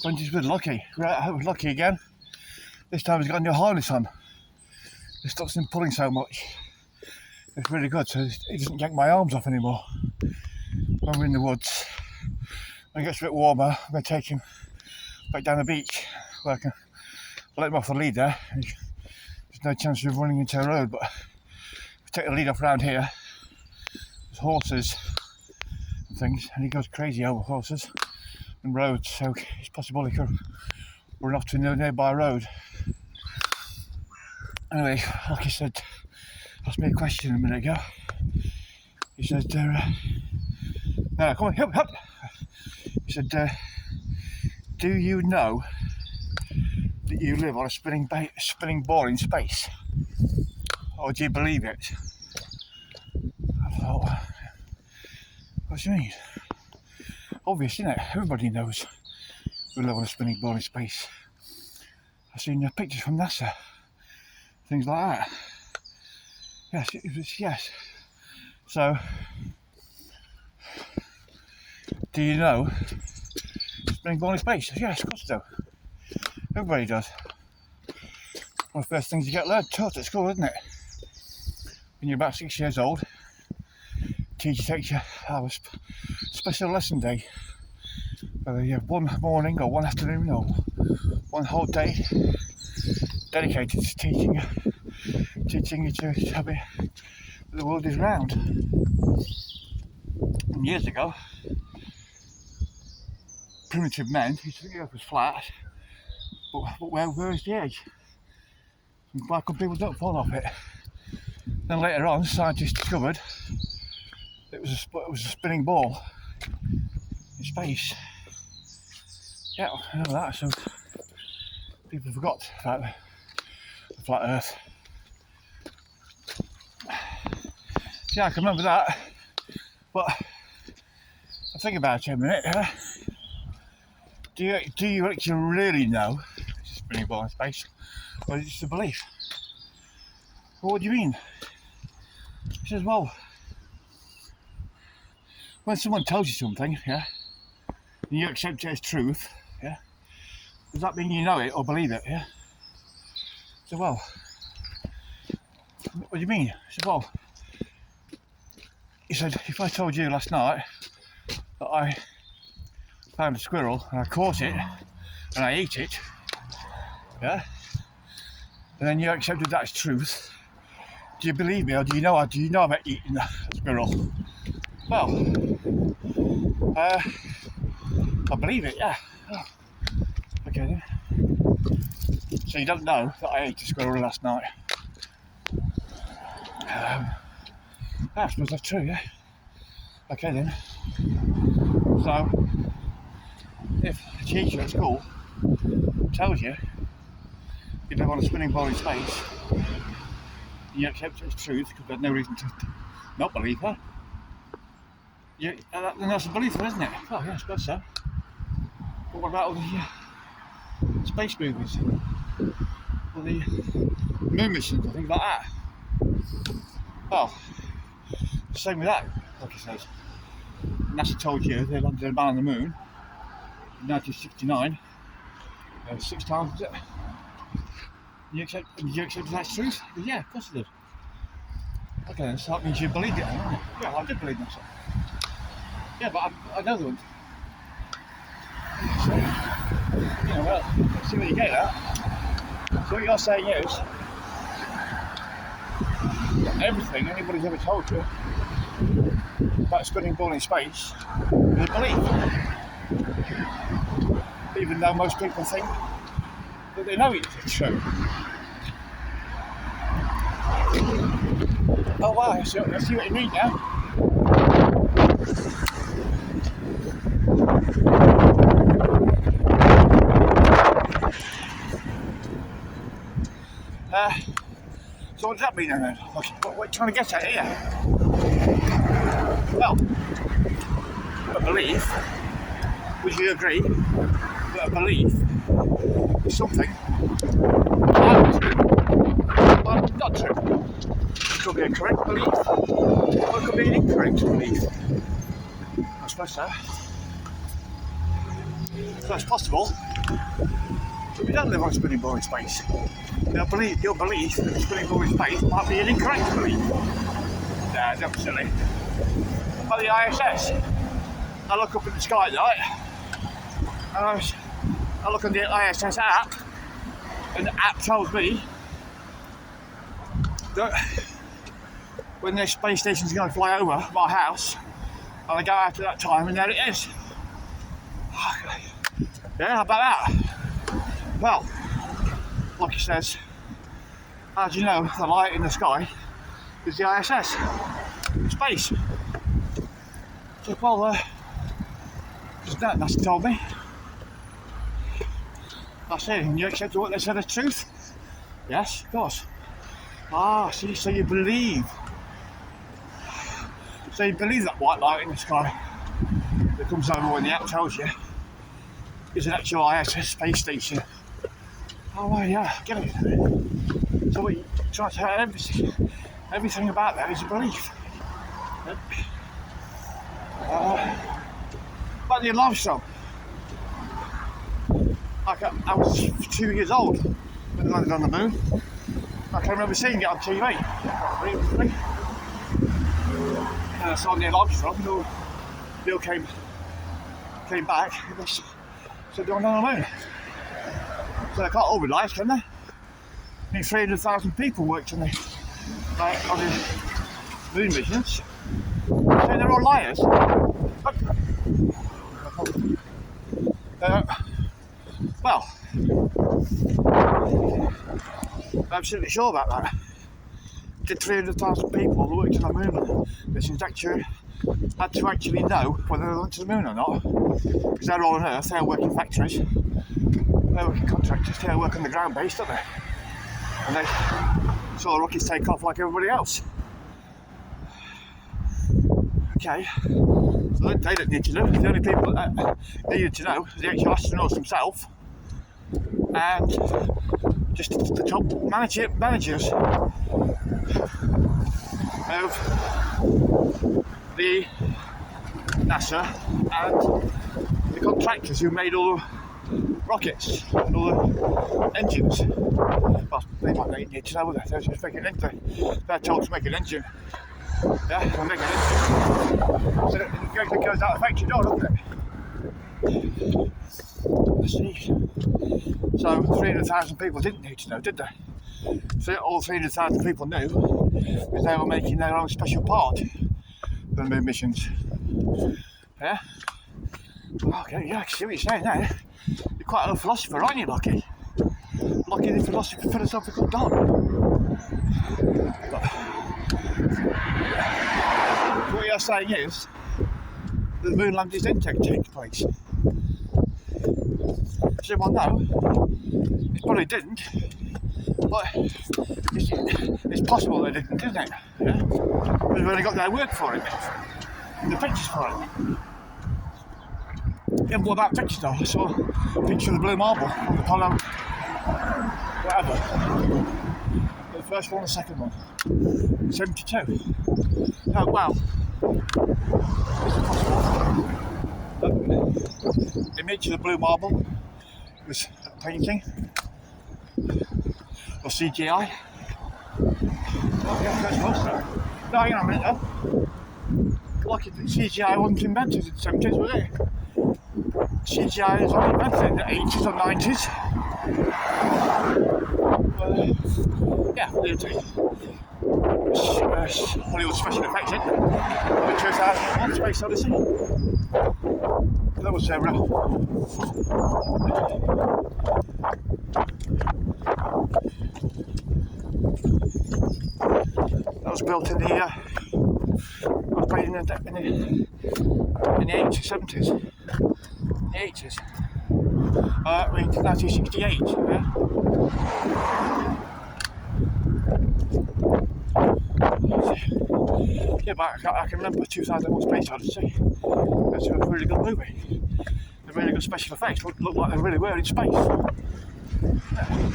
Went just with lucky. Right, I was lucky again. This time he's got a new harness on. It stops him pulling so much. It's really good, so it doesn't yank my arms off anymore. When we're in the woods, when it gets a bit warmer, I'm going to take him back down the beach where I can let him off the lead there. There's no chance of running into a road, but if I take the lead off around here, there's horses and things, and he goes crazy over horses and roads, so it's possible he could run off to a nearby road. Anyway, like I said, asked me a question a minute ago. He said, no, come on, help. He said, do you know that you live on a spinning ball in space? Or do you believe it? I thought, what do you mean? Obvious, isn't it? Everybody knows we live on a spinning ball in space. I've seen the pictures from NASA, things like that. Yes, it was yes. So, do you know spinning ball in space? Yes, of course I do. Everybody does. One of the first things you get taught at school, isn't it? When you're about 6 years old, teacher takes you have a special lesson day. Whether you have one morning or one afternoon or one whole day dedicated to teaching you to have it, the world is round. And years ago, primitive men used to think the earth was flat, but where is the edge? And why come people don't fall off it? Then later on, scientists discovered it was a spinning ball in space. Yeah, I know that, so people forgot about the flat earth. Yeah, I can remember that, but I think about it a minute. Do you actually really know it's a spinning ball in space, or is it just a belief? Well, what do you mean? He says, well, when someone tells you something, yeah, and you accept it as truth, yeah, does that mean you know it or believe it, yeah? So, well, what do you mean? He said, well, he said, if I told you last night that I found a squirrel and I caught it and I ate it, yeah, and then you accepted that as truth, do you believe me or do you know I've eaten that squirrel? Well, I believe it, yeah. Oh. Okay then. So you don't know that I ate a squirrel last night? I suppose that's true, yeah. Okay then. So, if a teacher at school tells you you live on a spinning ball in space, and you accept it as truth because there's no reason to not believe her, then that's a belief, isn't it? Oh yeah, I suppose so. But what about all the space movies? Or the moon missions and things like that? Well, the same with that, like it says. NASA told you they landed a man on the moon in 1969. 6 times, is it? You accept that's truth? Yeah, of course I did. Okay then, so that means you believed it, doesn't it? Yeah, I did believe that. Yeah, but I know them. So, well, let's see what you get at. So what you're saying is that everything anybody's ever told you about a spinning ball in space is a belief. Even though most people think that they know it's true. Oh wow, I see what you mean now. So what does that mean then? What are you trying to get at here? Well, a belief, would you agree that a belief is something not true? It could be a correct belief, or it could be an incorrect belief. I suppose so. So it's possible But we don't live on spinning ball in space. Your belief that spinning ball in space might be an incorrect belief. Nah, don't be silly. But the ISS, I look up at the sky at night, and I look on the ISS app, and the app tells me that when the space station's going to fly over my house, and I go after that time, and there it is. Yeah, how about that? Well, like it says, how do you know the light in the sky is the ISS, space? So, well, because NASA told me. That's it, and you accept what they said as truth? Yes, of course. Ah, see, so you believe. So you believe that white light in the sky that comes over when the app tells you is an actual ISS space station. Oh, well, yeah, get it. So what you try to tell everything about that is a belief. But the lifestyle. Like I was 2 years old when I landed on the moon. I can remember seeing it on TV. And I saw Neil Armstrong, who Bill came back, and they said they were on the moon. So they can't all be lies, can they? I mean, 300,000 people worked on the moon missions. So they're all liars. Well, I'm absolutely sure about that. Did 300,000 people who worked on the moon missions actually had to actually know whether they went to the moon or not? Because they're all on Earth, they're working factories, they're working contractors, they work on the ground base, don't they? And they saw the rockets take off like everybody else. Okay, so they don't need to know. The only people that needed to know was the actual astronauts themselves and just the top managers of the NASA and the contractors who made all the rockets and all the engines. Well, they might not need to know that. They're just making an engine. They're told to make an engine. Yeah, they'll make an engine. So it goes out the factory door, doesn't it? Let's see. So 300,000 people didn't need to know, did they? So all 300,000 people knew because they were making their own special part for the moon missions. Yeah? Okay, yeah, I can see what you're saying there. You're quite a philosopher, aren't you, Lockie? Lockie the philosophical dog. But what you're saying is that the moon landings didn't take place. So, well, no, it probably didn't, but it's possible they didn't, isn't it? Yeah? Because we've only got their work for it, and the pictures for it. Yeah, what about pictures though? I saw a picture of the blue marble on the Apollo, whatever. The first one, the second one, 72. Oh, wow. Is it possible? The image of the blue marble was a painting or CGI. Oh yeah, that's close though. No, hang on a minute though. Like CGI wasn't invented in the 70s, was it? CGI was only invented in the 80s or 90s. Yeah, Hollywood special effects, isn't it? 2001 Space Odyssey. That was that was built in the was made in the 80s, 70s. In the 80s. I mean 1968, yeah? Yeah, but I can remember 2001 Space Odyssey. It's a really good movie. The really good special effects looked like they really were in space. Yeah.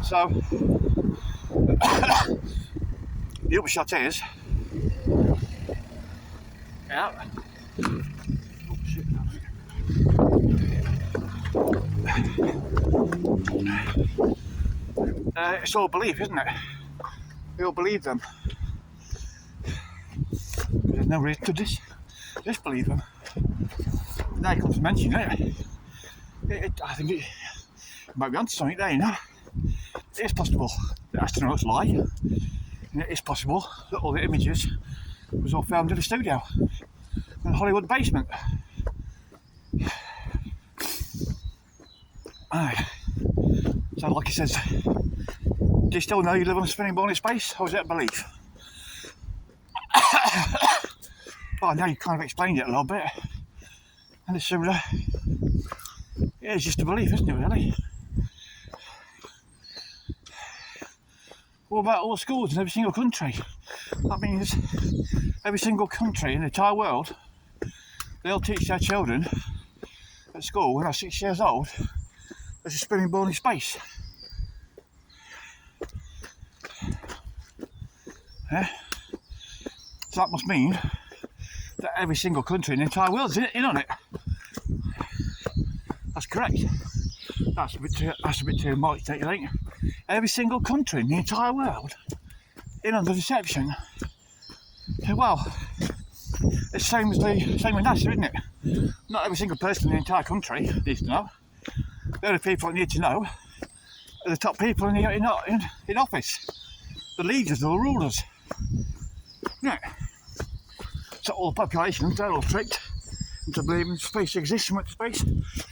So, the upshot is, yeah. It's all belief, isn't it? We all believe them. There's no reason to disbelieve them. Now it comes to mention it, I think it might be onto something there, you know. It is possible that astronauts lie, and it is possible that all the images was all filmed in a studio in a Hollywood basement. Aye. So like he says, do you still know you live on a spinning ball in space, or is it a belief? Well, now you kind of explained it a little bit, and it's similar. Yeah, it's just a belief, isn't it, really? What about all the schools in every single country? That means every single country in the entire world, they'll teach their children at school when they're 6 years old, there's a spinning ball in space. Yeah? So that must mean that every single country in the entire world is in on it. That's correct. That's a bit too much, don't you think? Every single country in the entire world in on the deception. Well, it's same with NASA, isn't it? Not every single person in the entire country needs to know. The only people that need to know are the top people in office, the leaders or the rulers. Yeah. So all the population, they're all tricked into believing space exists and went to space,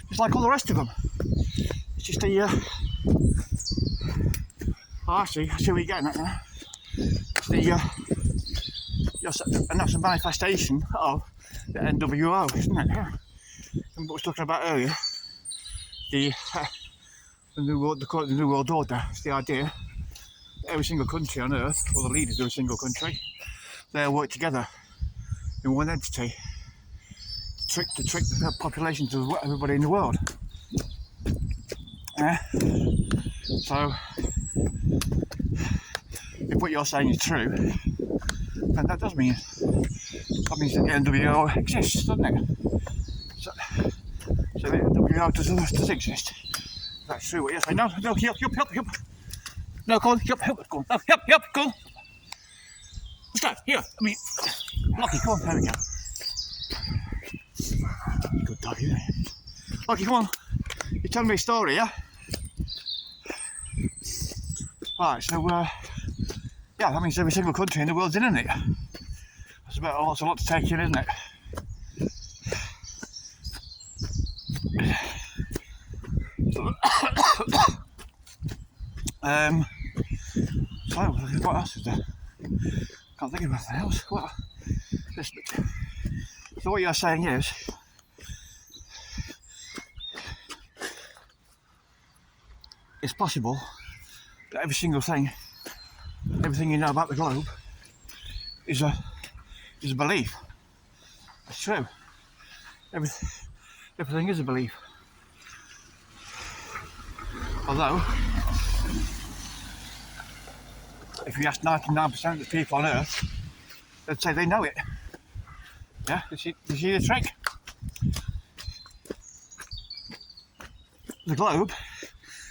just like all the rest of them. It's just I see what you're getting at now. It's and that's a manifestation of the NWO, isn't it? Yeah. And what I was talking about earlier, they call it the New World Order. It's the idea that every single country on Earth, or the leaders of a single country, they all work together in one entity to trick the populations of everybody in the world. So, if what you're saying is true, then that does mean that the NWO exists, doesn't it? So the NWO does exist. That's true what you're saying. No, help. No, go on, help, go on. No, help, go on. What's that? Here, Lucky, come on, there we go. Good dog, isn't it? Lucky, come on. You're telling me a story, yeah? Right, so, yeah, that means every single country in the world's in it. That's a lot to take in, isn't it? So, what else is there? Can't think of anything else. So what you're saying is, it's possible that everything you know about the globe is a belief. It's true. Everything is a belief. Although, if you ask 99% of the people on Earth, they'd say they know it. Yeah, you see the trick? The globe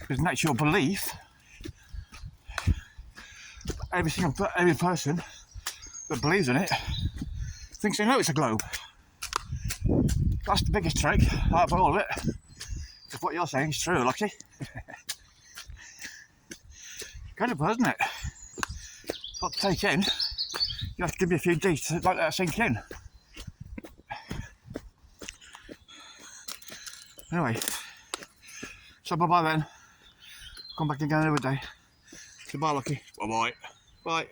is an actual belief. Every person that believes in it thinks they know it's a globe. That's the biggest trick out of all of it. If what you're saying is true, Lucky. Incredible, isn't it? It's not to take in. You have to give me a few days to let that sink in. Anyway, so bye-bye then. Come back again another day. Goodbye, Lucky. Bye-bye. Bye.